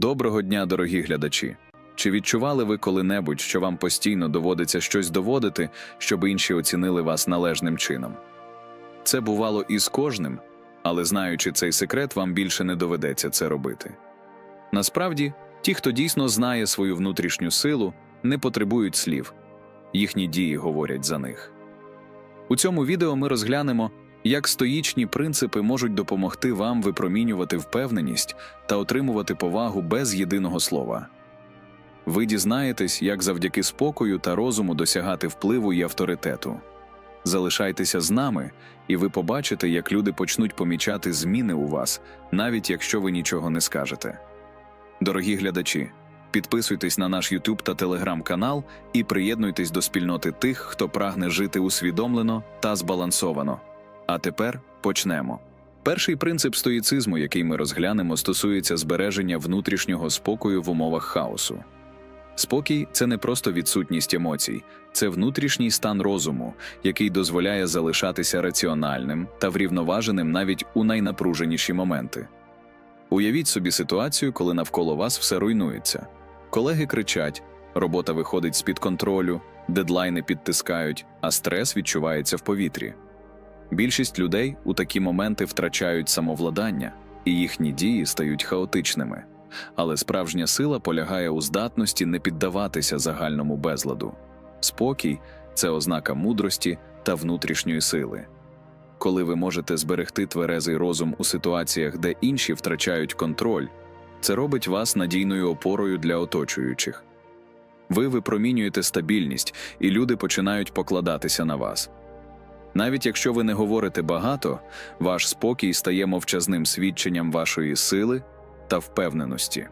Доброго дня, дорогі глядачі! Чи відчували ви коли-небудь, що вам постійно доводиться щось доводити, щоб інші оцінили вас належним чином? Це бувало і з кожним, але знаючи цей секрет, вам більше не доведеться це робити. Насправді, ті, хто дійсно знає свою внутрішню силу, не потребують слів. Їхні дії говорять за них. У цьому відео ми розглянемо, як стоїчні принципи можуть допомогти вам випромінювати впевненість та отримувати повагу без єдиного слова. Ви дізнаєтесь, як завдяки спокою та розуму досягати впливу і авторитету. Залишайтеся з нами, і ви побачите, як люди почнуть помічати зміни у вас, навіть якщо ви нічого не скажете. Дорогі глядачі, підписуйтесь на наш YouTube та Telegram канал і приєднуйтесь до спільноти тих, хто прагне жити усвідомлено та збалансовано. А тепер почнемо. Перший принцип стоїцизму, який ми розглянемо, стосується збереження внутрішнього спокою в умовах хаосу. Спокій – це не просто відсутність емоцій, це внутрішній стан розуму, який дозволяє залишатися раціональним та врівноваженим навіть у найнапруженіші моменти. Уявіть собі ситуацію, коли навколо вас все руйнується. Колеги кричать, робота виходить з-під контролю, дедлайни підтискають, а стрес відчувається в повітрі. Більшість людей у такі моменти втрачають самовладання, і їхні дії стають хаотичними. Але справжня сила полягає у здатності не піддаватися загальному безладу. Спокій – це ознака мудрості та внутрішньої сили. Коли ви можете зберегти тверезий розум у ситуаціях, де інші втрачають контроль, це робить вас надійною опорою для оточуючих. Ви випромінюєте стабільність, і люди починають покладатися на вас. Навіть якщо ви не говорите багато, ваш спокій стає мовчазним свідченням вашої сили та впевненості.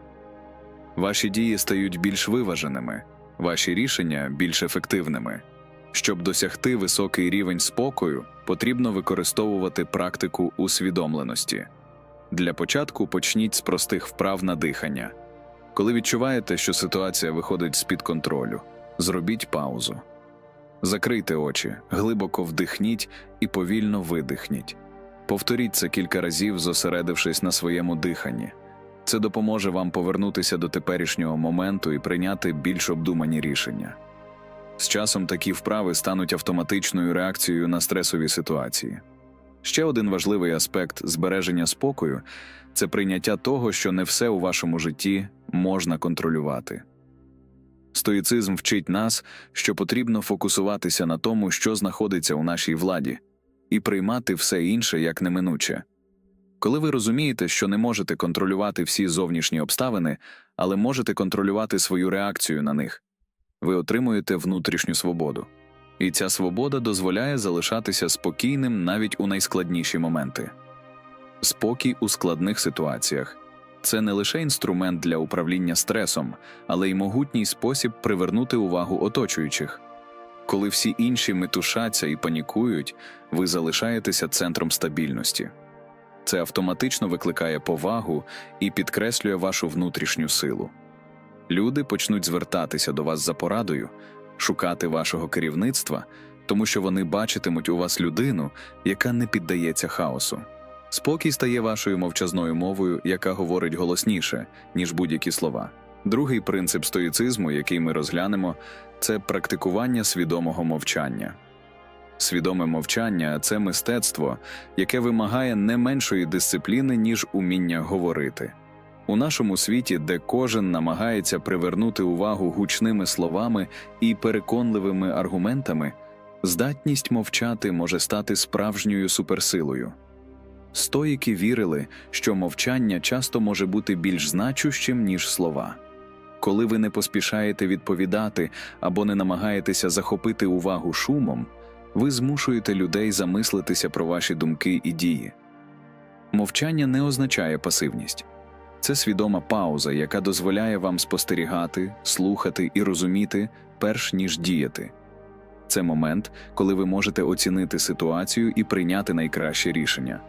Ваші дії стають більш виваженими, ваші рішення – більш ефективними. Щоб досягти високий рівень спокою, потрібно використовувати практику усвідомленості. Для початку почніть з простих вправ на дихання. Коли відчуваєте, що ситуація виходить з-під контролю, зробіть паузу. Закрийте очі, глибоко вдихніть і повільно видихніть. Повторіть це кілька разів, зосередившись на своєму диханні. Це допоможе вам повернутися до теперішнього моменту і прийняти більш обдумані рішення. З часом такі вправи стануть автоматичною реакцією на стресові ситуації. Ще один важливий аспект збереження спокою – це прийняття того, що не все у вашому житті можна контролювати. Стоїцизм вчить нас, що потрібно фокусуватися на тому, що знаходиться у нашій владі, і приймати все інше як неминуче. Коли ви розумієте, що не можете контролювати всі зовнішні обставини, але можете контролювати свою реакцію на них, ви отримуєте внутрішню свободу. І ця свобода дозволяє залишатися спокійним навіть у найскладніші моменти. Спокій у складних ситуаціях – це не лише інструмент для управління стресом, але й могутній спосіб привернути увагу оточуючих. Коли всі інші метушаться і панікують, ви залишаєтеся центром стабільності. Це автоматично викликає повагу і підкреслює вашу внутрішню силу. Люди почнуть звертатися до вас за порадою, шукати вашого керівництва, тому що вони бачитимуть у вас людину, яка не піддається хаосу. Спокій стає вашою мовчазною мовою, яка говорить голосніше, ніж будь-які слова. Другий принцип стоїцизму, який ми розглянемо, це практикування свідомого мовчання. Свідоме мовчання – це мистецтво, яке вимагає не меншої дисципліни, ніж уміння говорити. У нашому світі, де кожен намагається привернути увагу гучними словами і переконливими аргументами, здатність мовчати може стати справжньою суперсилою. Стоїки вірили, що мовчання часто може бути більш значущим, ніж слова. Коли ви не поспішаєте відповідати або не намагаєтеся захопити увагу шумом, ви змушуєте людей замислитися про ваші думки і дії. Мовчання не означає пасивність. Це свідома пауза, яка дозволяє вам спостерігати, слухати і розуміти, перш ніж діяти. Це момент, коли ви можете оцінити ситуацію і прийняти найкраще рішення.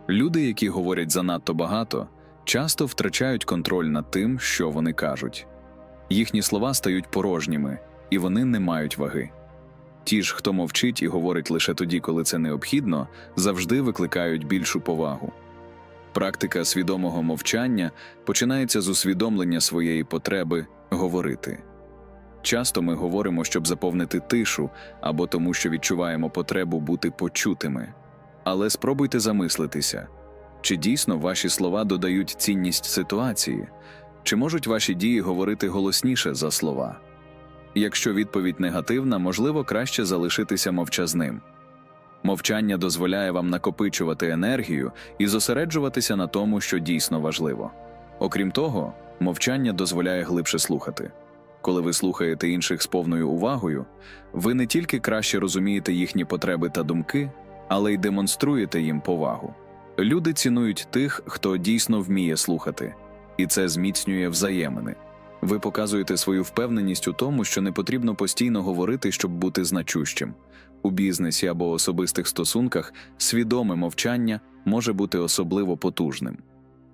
Люди, які говорять занадто багато, часто втрачають контроль над тим, що вони кажуть. Їхні слова стають порожніми, і вони не мають ваги. Ті ж, хто мовчить і говорить лише тоді, коли це необхідно, завжди викликають більшу повагу. Практика свідомого мовчання починається з усвідомлення своєї потреби говорити. Часто ми говоримо, щоб заповнити тишу, або тому, що відчуваємо потребу бути почутими. Але спробуйте замислитися, чи дійсно ваші слова додають цінність ситуації, чи можуть ваші дії говорити голосніше за слова? Якщо відповідь негативна, можливо, краще залишитися мовчазним. Мовчання дозволяє вам накопичувати енергію і зосереджуватися на тому, що дійсно важливо. Окрім того, мовчання дозволяє глибше слухати. Коли ви слухаєте інших з повною увагою, ви не тільки краще розумієте їхні потреби та думки, але й демонструєте їм повагу. Люди цінують тих, хто дійсно вміє слухати, і це зміцнює взаємини. Ви показуєте свою впевненість у тому, що не потрібно постійно говорити, щоб бути значущим. У бізнесі або особистих стосунках свідоме мовчання може бути особливо потужним.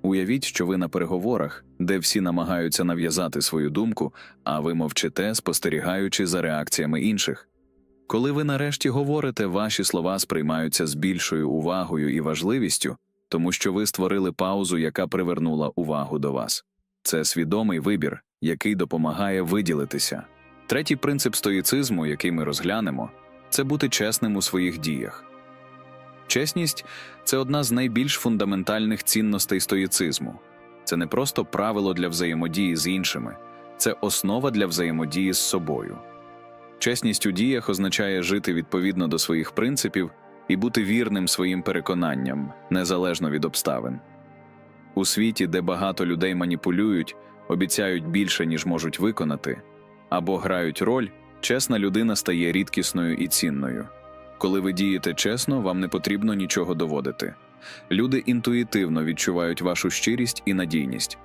Уявіть, що ви на переговорах, де всі намагаються нав'язати свою думку, а ви мовчите, спостерігаючи за реакціями інших. Коли ви нарешті говорите, ваші слова сприймаються з більшою увагою і важливістю, тому що ви створили паузу, яка привернула увагу до вас. Це свідомий вибір, який допомагає виділитися. Третій принцип стоїцизму, який ми розглянемо, це бути чесним у своїх діях. Чесність – це одна з найбільш фундаментальних цінностей стоїцизму. Це не просто правило для взаємодії з іншими, це основа для взаємодії з собою. Чесність у діях означає жити відповідно до своїх принципів і бути вірним своїм переконанням, незалежно від обставин. У світі, де багато людей маніпулюють, обіцяють більше, ніж можуть виконати, або грають роль, чесна людина стає рідкісною і цінною. Коли ви дієте чесно, вам не потрібно нічого доводити. Люди інтуїтивно відчувають вашу щирість і надійність.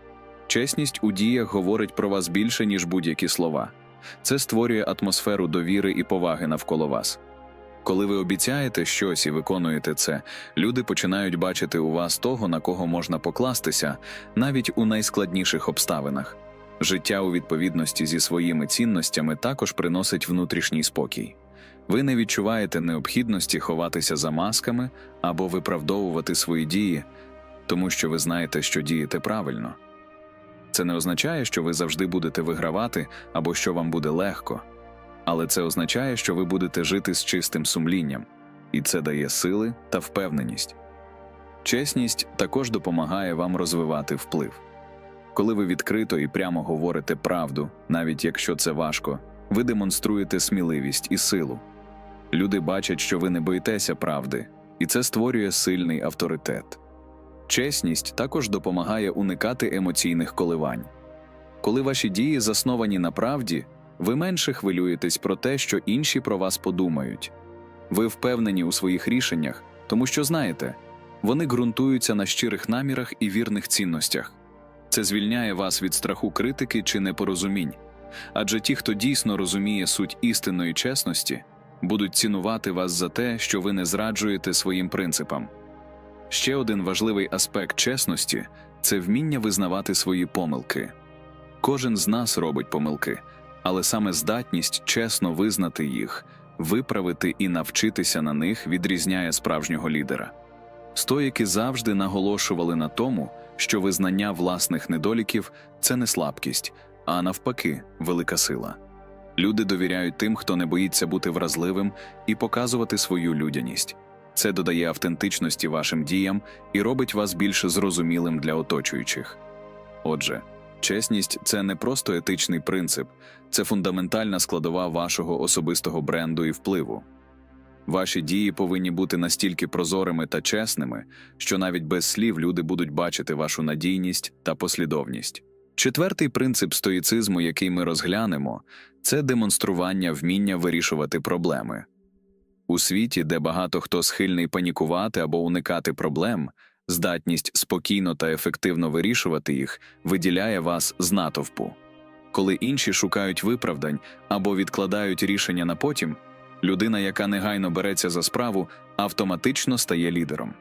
Чесність у діях говорить про вас більше, ніж будь-які слова. Це створює атмосферу довіри і поваги навколо вас. Коли ви обіцяєте щось і виконуєте це, люди починають бачити у вас того, на кого можна покластися, навіть у найскладніших обставинах. Життя у відповідності зі своїми цінностями також приносить внутрішній спокій. Ви не відчуваєте необхідності ховатися за масками або виправдовувати свої дії, тому що ви знаєте, що дієте правильно. Це не означає, що ви завжди будете вигравати або що вам буде легко. Але це означає, що ви будете жити з чистим сумлінням, і це дає сили та впевненість. Чесність також допомагає вам розвивати вплив. Коли ви відкрито і прямо говорите правду, навіть якщо це важко, ви демонструєте сміливість і силу. Люди бачать, що ви не боїтеся правди, і це створює сильний авторитет. Чесність також допомагає уникати емоційних коливань. Коли ваші дії засновані на правді, ви менше хвилюєтесь про те, що інші про вас подумають. Ви впевнені у своїх рішеннях, тому що знаєте, вони ґрунтуються на щирих намірах і вірних цінностях. Це звільняє вас від страху критики чи непорозумінь. Адже ті, хто дійсно розуміє суть істинної чесності, будуть цінувати вас за те, що ви не зраджуєте своїм принципам. Ще один важливий аспект чесності – це вміння визнавати свої помилки. Кожен з нас робить помилки, але саме здатність чесно визнати їх, виправити і навчитися на них відрізняє справжнього лідера. Стоїки завжди наголошували на тому, що визнання власних недоліків – це не слабкість, а навпаки, велика сила. Люди довіряють тим, хто не боїться бути вразливим і показувати свою людяність. Це додає автентичності вашим діям і робить вас більш зрозумілим для оточуючих. Отже, чесність – це не просто етичний принцип, це фундаментальна складова вашого особистого бренду і впливу. Ваші дії повинні бути настільки прозорими та чесними, що навіть без слів люди будуть бачити вашу надійність та послідовність. Четвертий принцип стоїцизму, який ми розглянемо, це демонстрування вміння вирішувати проблеми. У світі, де багато хто схильний панікувати або уникати проблем, здатність спокійно та ефективно вирішувати їх виділяє вас з натовпу. Коли інші шукають виправдань або відкладають рішення на потім, людина, яка негайно береться за справу, автоматично стає лідером.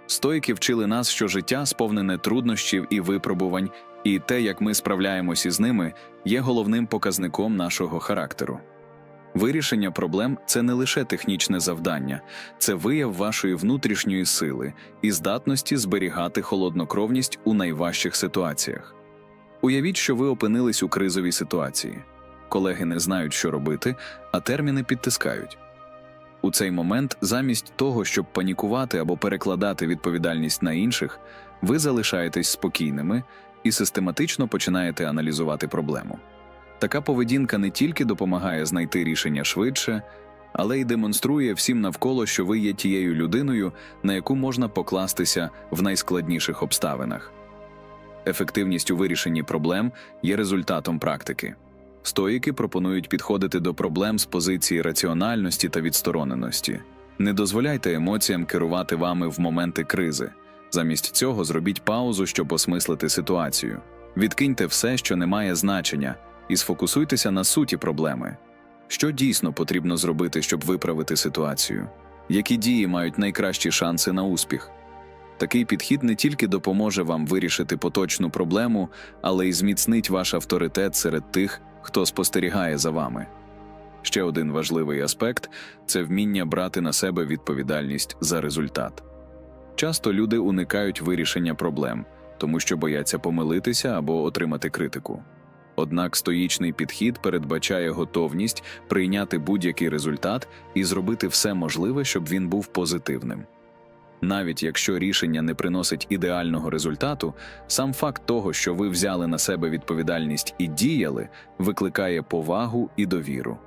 Стоїки вчили нас, що життя сповнене труднощів і випробувань, і те, як ми справляємося із ними, є головним показником нашого характеру. Вирішення проблем – це не лише технічне завдання, це вияв вашої внутрішньої сили і здатності зберігати холоднокровність у найважчих ситуаціях. Уявіть, що ви опинились у кризовій ситуації. Колеги не знають, що робити, а терміни підтискають. У цей момент, замість того, щоб панікувати або перекладати відповідальність на інших, ви залишаєтесь спокійними і систематично починаєте аналізувати проблему. Така поведінка не тільки допомагає знайти рішення швидше, але й демонструє всім навколо, що ви є тією людиною, на яку можна покластися в найскладніших обставинах. Ефективність у вирішенні проблем є результатом практики. Стоїки пропонують підходити до проблем з позиції раціональності та відстороненості. Не дозволяйте емоціям керувати вами в моменти кризи. Замість цього зробіть паузу, щоб осмислити ситуацію. Відкиньте все, що не має значення, і сфокусуйтеся на суті проблеми. Що дійсно потрібно зробити, щоб виправити ситуацію? Які дії мають найкращі шанси на успіх? Такий підхід не тільки допоможе вам вирішити поточну проблему, але й зміцнить ваш авторитет серед тих, хто спостерігає за вами. Ще один важливий аспект – це вміння брати на себе відповідальність за результат. Часто люди уникають вирішення проблем, тому що бояться помилитися або отримати критику. Однак стоїчний підхід передбачає готовність прийняти будь-який результат і зробити все можливе, щоб він був позитивним. Навіть якщо рішення не приносить ідеального результату, сам факт того, що ви взяли на себе відповідальність і діяли, викликає повагу і довіру.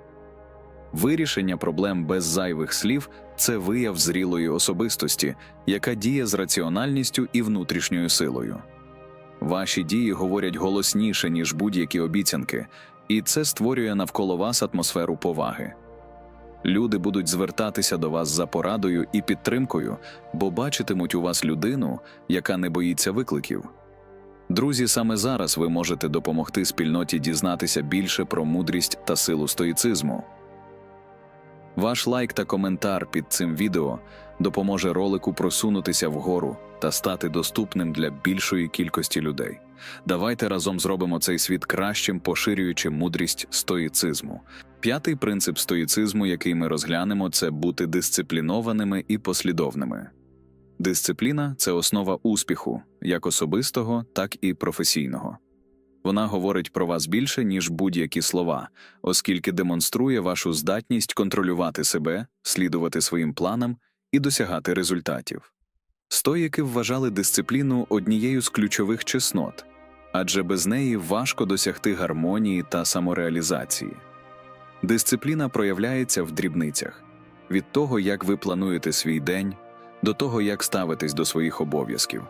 Вирішення проблем без зайвих слів – це вияв зрілої особистості, яка діє з раціональністю і внутрішньою силою. Ваші дії говорять голосніше, ніж будь-які обіцянки, і це створює навколо вас атмосферу поваги. Люди будуть звертатися до вас за порадою і підтримкою, бо бачитимуть у вас людину, яка не боїться викликів. Друзі, саме зараз ви можете допомогти спільноті дізнатися більше про мудрість та силу стоїцизму. Ваш лайк та коментар під цим відео допоможе ролику просунутися вгору та стати доступним для більшої кількості людей. Давайте разом зробимо цей світ кращим, поширюючи мудрість стоїцизму. П'ятий принцип стоїцизму, який ми розглянемо, це бути дисциплінованими і послідовними. Дисципліна – це основа успіху, як особистого, так і професійного. Вона говорить про вас більше, ніж будь-які слова, оскільки демонструє вашу здатність контролювати себе, слідувати своїм планам і досягати результатів. Стоїки вважали дисципліну однією з ключових чеснот, адже без неї важко досягти гармонії та самореалізації. Дисципліна проявляється в дрібницях. Від того, як ви плануєте свій день, до того, як ставитесь до своїх обов'язків.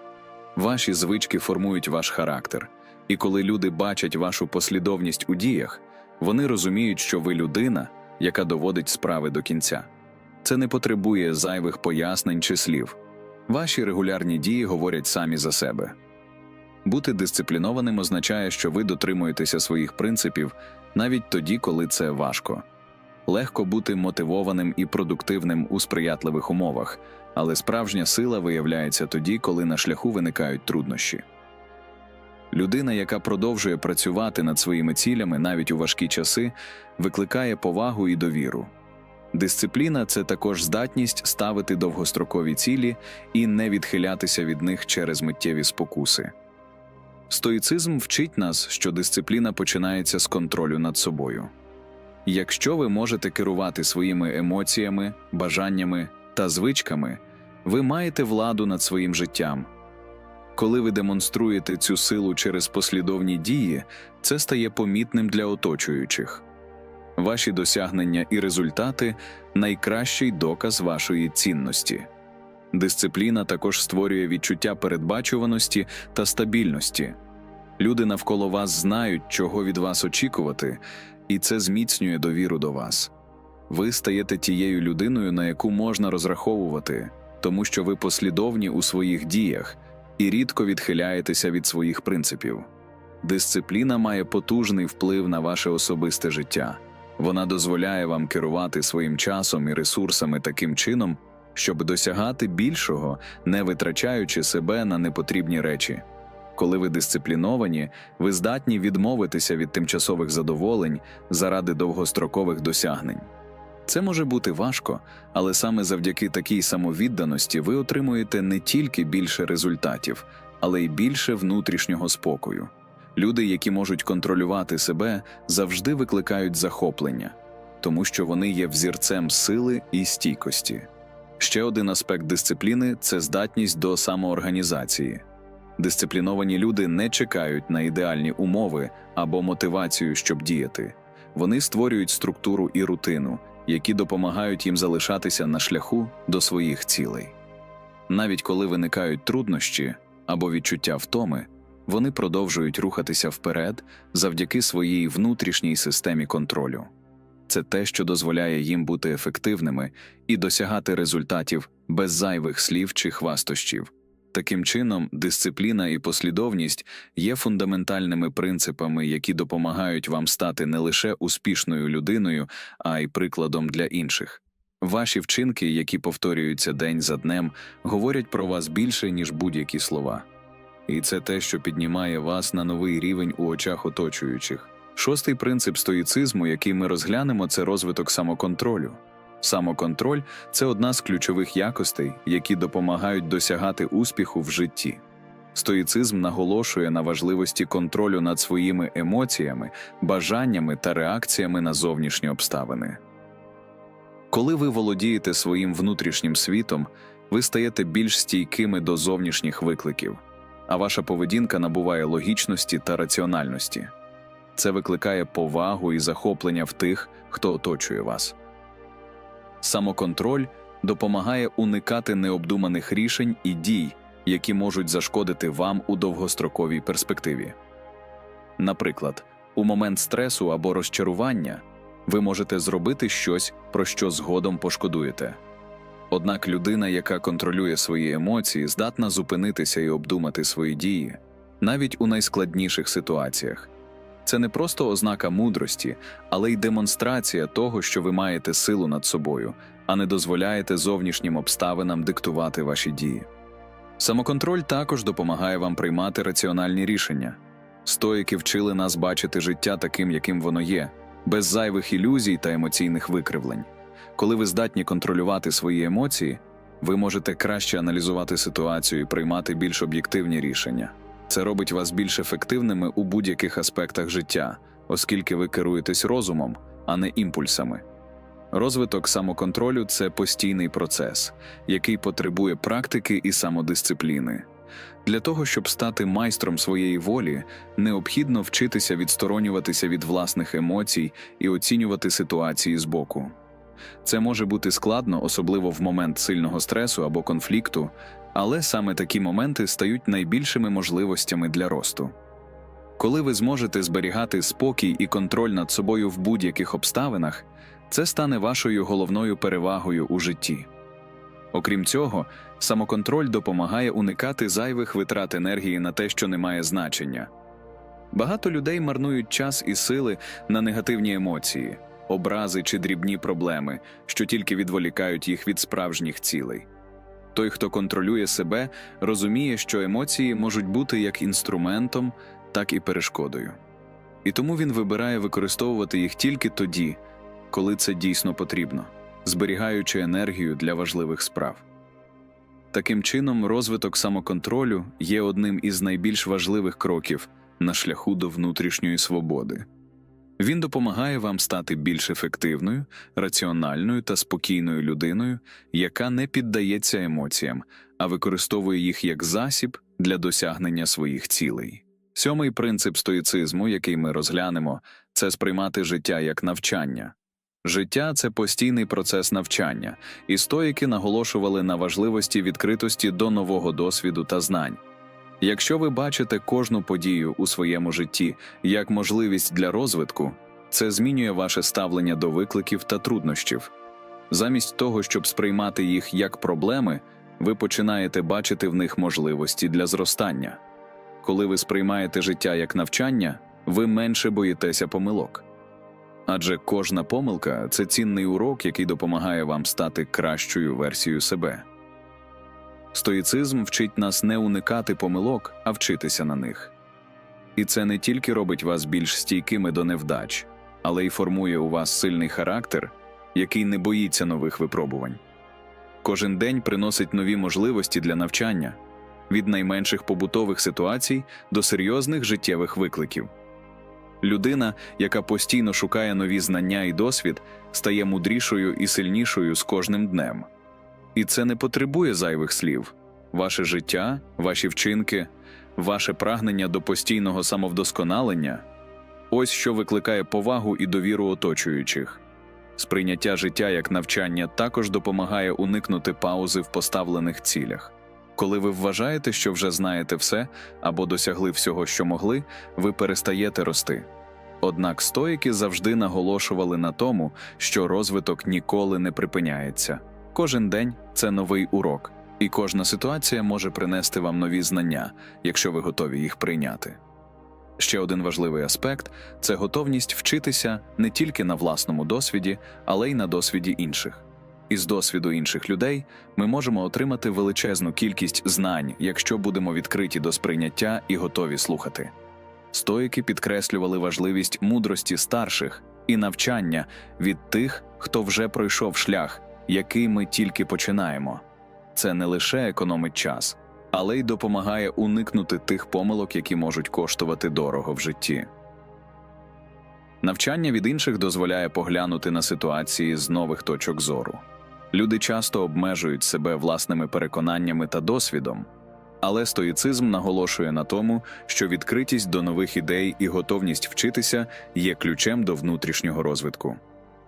Ваші звички формують ваш характер, і коли люди бачать вашу послідовність у діях, вони розуміють, що ви людина, яка доводить справи до кінця. Це не потребує зайвих пояснень чи слів. Ваші регулярні дії говорять самі за себе. Бути дисциплінованим означає, що ви дотримуєтеся своїх принципів навіть тоді, коли це важко. Легко бути мотивованим і продуктивним у сприятливих умовах, але справжня сила виявляється тоді, коли на шляху виникають труднощі. Людина, яка продовжує працювати над своїми цілями навіть у важкі часи, викликає повагу і довіру. Дисципліна – це також здатність ставити довгострокові цілі і не відхилятися від них через миттєві спокуси. Стоїцизм вчить нас, що дисципліна починається з контролю над собою. Якщо ви можете керувати своїми емоціями, бажаннями та звичками, ви маєте владу над своїм життям. Коли ви демонструєте цю силу через послідовні дії, це стає помітним для оточуючих. Ваші досягнення і результати – найкращий доказ вашої цінності. Дисципліна також створює відчуття передбачуваності та стабільності. Люди навколо вас знають, чого від вас очікувати, і це зміцнює довіру до вас. Ви стаєте тією людиною, на яку можна розраховувати, тому що ви послідовні у своїх діях і рідко відхиляєтеся від своїх принципів. Дисципліна має потужний вплив на ваше особисте життя. Вона дозволяє вам керувати своїм часом і ресурсами таким чином, щоб досягати більшого, не витрачаючи себе на непотрібні речі. Коли ви дисципліновані, ви здатні відмовитися від тимчасових задоволень заради довгострокових досягнень. Це може бути важко, але саме завдяки такій самовідданості ви отримуєте не тільки більше результатів, але й більше внутрішнього спокою. Люди, які можуть контролювати себе, завжди викликають захоплення, тому що вони є взірцем сили і стійкості. Ще один аспект дисципліни – це здатність до самоорганізації. Дисципліновані люди не чекають на ідеальні умови або мотивацію, щоб діяти. Вони створюють структуру і рутину, які допомагають їм залишатися на шляху до своїх цілей. Навіть коли виникають труднощі або відчуття втоми, вони продовжують рухатися вперед завдяки своїй внутрішній системі контролю. Це те, що дозволяє їм бути ефективними і досягати результатів без зайвих слів чи хвастощів. Таким чином, дисципліна і послідовність є фундаментальними принципами, які допомагають вам стати не лише успішною людиною, а й прикладом для інших. Ваші вчинки, які повторюються день за днем, говорять про вас більше, ніж будь-які слова. І це те, що піднімає вас на новий рівень у очах оточуючих. Шостий принцип стоїцизму, який ми розглянемо, це розвиток самоконтролю. Самоконтроль – це одна з ключових якостей, які допомагають досягати успіху в житті. Стоїцизм наголошує на важливості контролю над своїми емоціями, бажаннями та реакціями на зовнішні обставини. Коли ви володієте своїм внутрішнім світом, ви стаєте більш стійкими до зовнішніх викликів, а ваша поведінка набуває логічності та раціональності. Це викликає повагу і захоплення в тих, хто оточує вас. Самоконтроль допомагає уникати необдуманих рішень і дій, які можуть зашкодити вам у довгостроковій перспективі. Наприклад, у момент стресу або розчарування ви можете зробити щось, про що згодом пошкодуєте. Однак людина, яка контролює свої емоції, здатна зупинитися і обдумати свої дії, навіть у найскладніших ситуаціях. Це не просто ознака мудрості, але й демонстрація того, що ви маєте силу над собою, а не дозволяєте зовнішнім обставинам диктувати ваші дії. Самоконтроль також допомагає вам приймати раціональні рішення. Стоїки вчили нас бачити життя таким, яким воно є, без зайвих ілюзій та емоційних викривлень. Коли ви здатні контролювати свої емоції, ви можете краще аналізувати ситуацію і приймати більш об'єктивні рішення. Це робить вас більш ефективними у будь-яких аспектах життя, оскільки ви керуєтесь розумом, а не імпульсами. Розвиток самоконтролю – це постійний процес, який потребує практики і самодисципліни. Для того, щоб стати майстром своєї волі, необхідно вчитися відсторонюватися від власних емоцій і оцінювати ситуації збоку. Це може бути складно, особливо в момент сильного стресу або конфлікту, але саме такі моменти стають найбільшими можливостями для росту. Коли ви зможете зберігати спокій і контроль над собою в будь-яких обставинах, це стане вашою головною перевагою у житті. Окрім цього, самоконтроль допомагає уникати зайвих витрат енергії на те, що не має значення. Багато людей марнують час і сили на негативні емоції, образи чи дрібні проблеми, що тільки відволікають їх від справжніх цілей. Той, хто контролює себе, розуміє, що емоції можуть бути як інструментом, так і перешкодою. І тому він вибирає використовувати їх тільки тоді, коли це дійсно потрібно, зберігаючи енергію для важливих справ. Таким чином, розвиток самоконтролю є одним із найбільш важливих кроків на шляху до внутрішньої свободи. Він допомагає вам стати більш ефективною, раціональною та спокійною людиною, яка не піддається емоціям, а використовує їх як засіб для досягнення своїх цілей. Сьомий принцип стоїцизму, який ми розглянемо, це сприймати життя як навчання. Життя – це постійний процес навчання, і стоїки наголошували на важливості відкритості до нового досвіду та знань. Якщо ви бачите кожну подію у своєму житті як можливість для розвитку, це змінює ваше ставлення до викликів та труднощів. Замість того, щоб сприймати їх як проблеми, ви починаєте бачити в них можливості для зростання. Коли ви сприймаєте життя як навчання, ви менше боїтеся помилок. Адже кожна помилка – це цінний урок, який допомагає вам стати кращою версією себе. Стоїцизм вчить нас не уникати помилок, а вчитися на них. І це не тільки робить вас більш стійкими до невдач, але й формує у вас сильний характер, який не боїться нових випробувань. Кожен день приносить нові можливості для навчання, від найменших побутових ситуацій до серйозних життєвих викликів. Людина, яка постійно шукає нові знання і досвід, стає мудрішою і сильнішою з кожним днем. І це не потребує зайвих слів. Ваше життя, ваші вчинки, ваше прагнення до постійного самовдосконалення – ось що викликає повагу і довіру оточуючих. Сприйняття життя як навчання також допомагає уникнути паузи в поставлених цілях. Коли ви вважаєте, що вже знаєте все або досягли всього, що могли, ви перестаєте рости. Однак стоїки завжди наголошували на тому, що розвиток ніколи не припиняється. Кожен день – це новий урок, і кожна ситуація може принести вам нові знання, якщо ви готові їх прийняти. Ще один важливий аспект – це готовність вчитися не тільки на власному досвіді, але й на досвіді інших. Із досвіду інших людей ми можемо отримати величезну кількість знань, якщо будемо відкриті до сприйняття і готові слухати. Стоїки підкреслювали важливість мудрості старших і навчання від тих, хто вже пройшов шлях, який ми тільки починаємо. Це не лише економить час, але й допомагає уникнути тих помилок, які можуть коштувати дорого в житті. Навчання від інших дозволяє поглянути на ситуації з нових точок зору. Люди часто обмежують себе власними переконаннями та досвідом, але стоїцизм наголошує на тому, що відкритість до нових ідей і готовність вчитися є ключем до внутрішнього розвитку.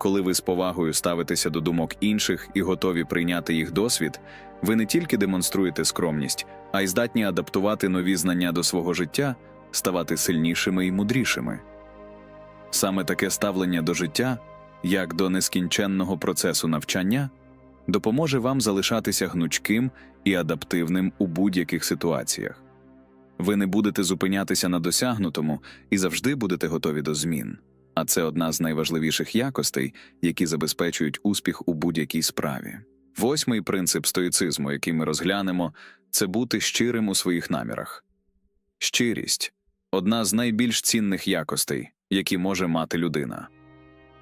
Коли ви з повагою ставитеся до думок інших і готові прийняти їх досвід, ви не тільки демонструєте скромність, а й здатні адаптувати нові знання до свого життя, ставати сильнішими і мудрішими. Саме таке ставлення до життя, як до нескінченного процесу навчання, допоможе вам залишатися гнучким і адаптивним у будь-яких ситуаціях. Ви не будете зупинятися на досягнутому і завжди будете готові до змін. А це одна з найважливіших якостей, які забезпечують успіх у будь-якій справі. 8-й принцип стоїцизму, який ми розглянемо, це бути щирим у своїх намірах. Щирість – одна з найбільш цінних якостей, які може мати людина.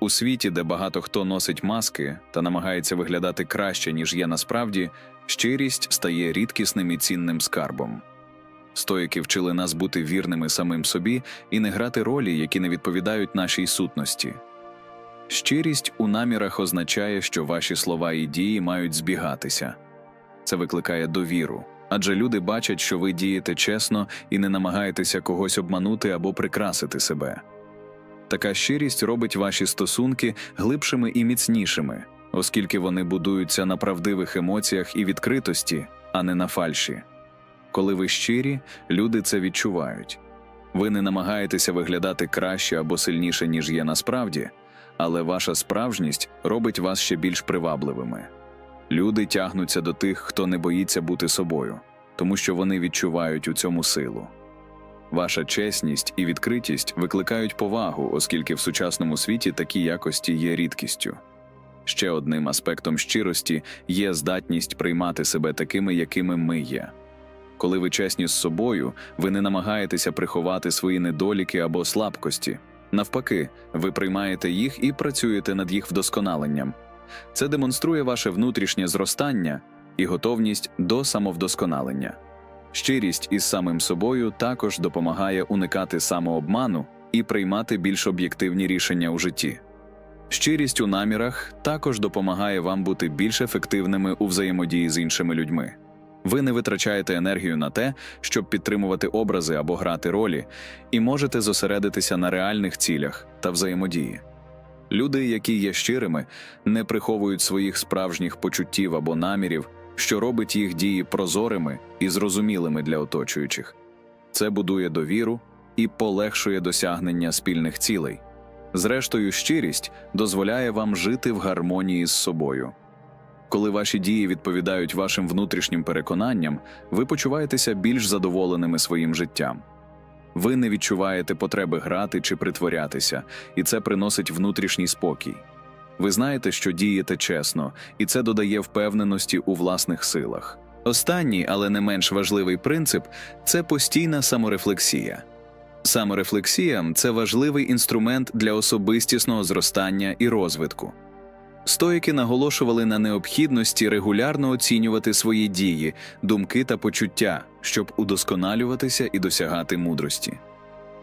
У світі, де багато хто носить маски та намагається виглядати краще, ніж є насправді, щирість стає рідкісним і цінним скарбом. Стоїки вчили нас бути вірними самим собі і не грати ролі, які не відповідають нашій сутності. Щирість у намірах означає, що ваші слова і дії мають збігатися. Це викликає довіру, адже люди бачать, що ви дієте чесно і не намагаєтеся когось обманути або прикрасити себе. Така щирість робить ваші стосунки глибшими і міцнішими, оскільки вони будуються на правдивих емоціях і відкритості, а не на фальші. Коли ви щирі, люди це відчувають. Ви не намагаєтеся виглядати краще або сильніше, ніж є насправді, але ваша справжність робить вас ще більш привабливими. Люди тягнуться до тих, хто не боїться бути собою, тому що вони відчувають у цьому силу. Ваша чесність і відкритість викликають повагу, оскільки в сучасному світі такі якості є рідкістю. Ще одним аспектом щирості є здатність приймати себе такими, якими ми є. Коли ви чесні з собою, ви не намагаєтеся приховати свої недоліки або слабкості. Навпаки, ви приймаєте їх і працюєте над їх вдосконаленням. Це демонструє ваше внутрішнє зростання і готовність до самовдосконалення. Щирість із самим собою також допомагає уникати самообману і приймати більш об'єктивні рішення у житті. Щирість у намірах також допомагає вам бути більш ефективними у взаємодії з іншими людьми. Ви не витрачаєте енергію на те, щоб підтримувати образи або грати ролі, і можете зосередитися на реальних цілях та взаємодії. Люди, які є щирими, не приховують своїх справжніх почуттів або намірів, що робить їх дії прозорими і зрозумілими для оточуючих. Це будує довіру і полегшує досягнення спільних цілей. Зрештою, щирість дозволяє вам жити в гармонії з собою. Коли ваші дії відповідають вашим внутрішнім переконанням, ви почуваєтеся більш задоволеними своїм життям. Ви не відчуваєте потреби грати чи притворятися, і це приносить внутрішній спокій. Ви знаєте, що дієте чесно, і це додає впевненості у власних силах. Останній, але не менш важливий принцип – це постійна саморефлексія. Саморефлексія – це важливий інструмент для особистісного зростання і розвитку. Стоїки наголошували на необхідності регулярно оцінювати свої дії, думки та почуття, щоб удосконалюватися і досягати мудрості.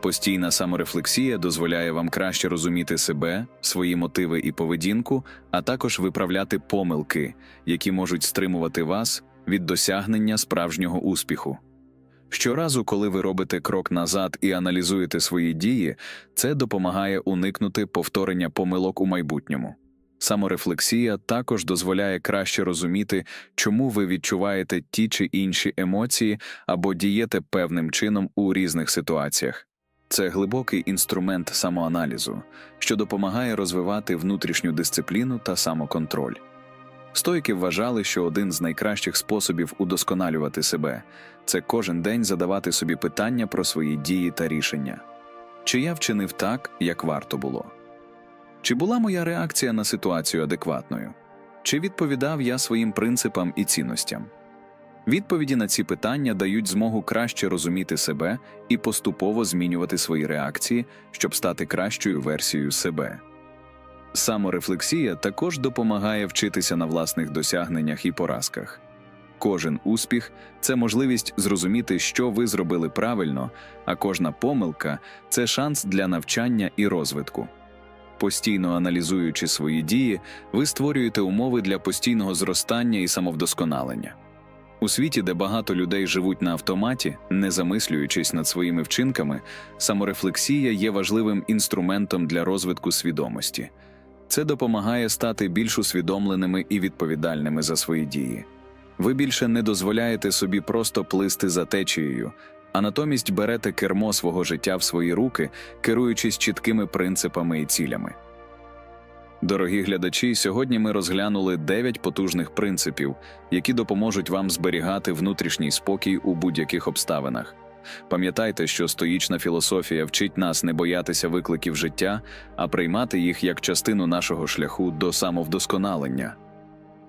Постійна саморефлексія дозволяє вам краще розуміти себе, свої мотиви і поведінку, а також виправляти помилки, які можуть стримувати вас від досягнення справжнього успіху. Щоразу, коли ви робите крок назад і аналізуєте свої дії, це допомагає уникнути повторення помилок у майбутньому. Саморефлексія також дозволяє краще розуміти, чому ви відчуваєте ті чи інші емоції або дієте певним чином у різних ситуаціях. Це глибокий інструмент самоаналізу, що допомагає розвивати внутрішню дисципліну та самоконтроль. Стоїки вважали, що один з найкращих способів удосконалювати себе – це кожен день задавати собі питання про свої дії та рішення. Чи я вчинив так, як варто було? Чи була моя реакція на ситуацію адекватною? Чи відповідав я своїм принципам і цінностям? Відповіді на ці питання дають змогу краще розуміти себе і поступово змінювати свої реакції, щоб стати кращою версією себе. Саморефлексія також допомагає вчитися на власних досягненнях і поразках. Кожен успіх – це можливість зрозуміти, що ви зробили правильно, а кожна помилка – це шанс для навчання і розвитку. Постійно аналізуючи свої дії, ви створюєте умови для постійного зростання і самовдосконалення. У світі, де багато людей живуть на автоматі, не замислюючись над своїми вчинками, саморефлексія є важливим інструментом для розвитку свідомості. Це допомагає стати більш усвідомленими і відповідальними за свої дії. Ви більше не дозволяєте собі просто плисти за течією, а натомість берете кермо свого життя в свої руки, керуючись чіткими принципами і цілями. Дорогі глядачі, сьогодні ми розглянули 9 потужних принципів, які допоможуть вам зберігати внутрішній спокій у будь-яких обставинах. Пам'ятайте, що стоїчна філософія вчить нас не боятися викликів життя, а приймати їх як частину нашого шляху до самовдосконалення.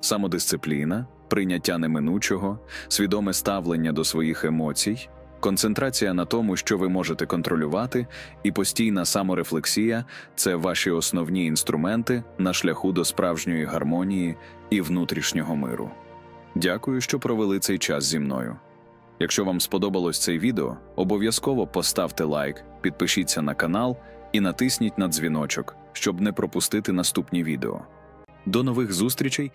Самодисципліна, прийняття неминучого, свідоме ставлення до своїх емоцій, концентрація на тому, що ви можете контролювати, і постійна саморефлексія – це ваші основні інструменти на шляху до справжньої гармонії і внутрішнього миру. Дякую, що провели цей час зі мною. Якщо вам сподобалось це відео, обов'язково поставте лайк, підпишіться на канал і натисніть на дзвіночок, щоб не пропустити наступні відео. До нових зустрічей